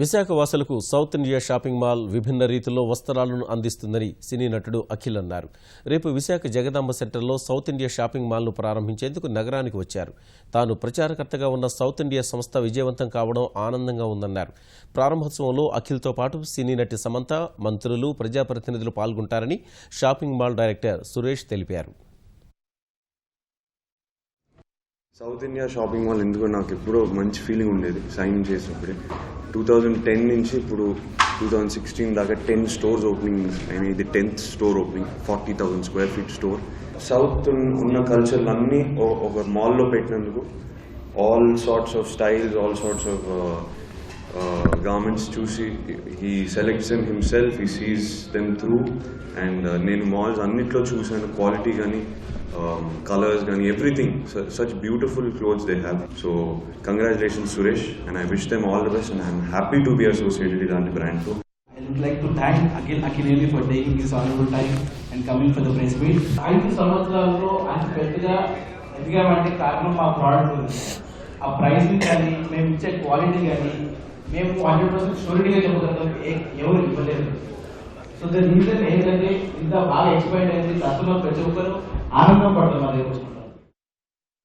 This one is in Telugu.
విశాఖ వాసులకు సౌత్ ఇండియా షాపింగ్ మాల్ విభిన్న రీతిలో వస్త్రాలను అందిస్తుందని సినీ నటుడు అఖిల్ అన్నారు. రేపు విశాఖ జగదాంబ సెంటర్లో సౌత్ ఇండియా షాపింగ్ మాల్ను ప్రారంభించేందుకు నగరానికి వచ్చారు. తాను ప్రచారకర్తగా ఉన్న సౌత్ ఇండియా సంస్థ విజయవంతం కావడం ఆనందంగా ఉందన్నారు. ప్రారంభోత్సవంలో అఖిల్తో పాటు సినీ నటి సమంత, మంత్రులు, ప్రజాప్రతినిధులు పాల్గొంటారని షాపింగ్ మాల్ డైరెక్టర్ సురేష్ తెలిపారు. సౌత్ ఇండియా షాపింగ్ మాల్ ఎందుకో నాకు ఎప్పుడో మంచి ఫీలింగ్ ఉండేది సైన్ చేసినప్పుడే. 2010 నుంచి ఇప్పుడు 2016 దాకా 10 స్టోర్స్ ఓపెనింగ్ అయినా ఇది 10th store opening, 40,000 square feet store. South ఉన్న కల్చర్లు అన్నీ ఒక మాల్లో పెట్టినందుకు all sorts of styles, all sorts of garments చూసి he selects them himself, he sees them through. And నేను మాల్స్ అన్నిట్లో చూశాను, క్వాలిటీ కానీ colors and everything, such beautiful clothes they have. So congratulations Suresh, and I wish them all the best, and I'm happy to be associated with the brand too. I would like to thank Akhileli for taking this honorable time and coming for the press meet. 5 సంవత్సరాల్లో అంత పెద్దగా ఎదిగామంటే కారణం మా ప్రోడక్ట్ గురించి. ఆ ప్రైస్ని కానీ మేము ఇచ్చే క్వాలిటీ కానీ మేము 100% షూరిటీగా చెప్పగలుగుతాం, ఎవరు ఇవ్వలేదు. సో ద రీజన్ ఏంటంటే ఇంత బాగా ఎక్స్పైర్డ్ అయింది, కస్టమర్ ప్రతి ఒక్కరు ఆనందం పడుతున్నారు.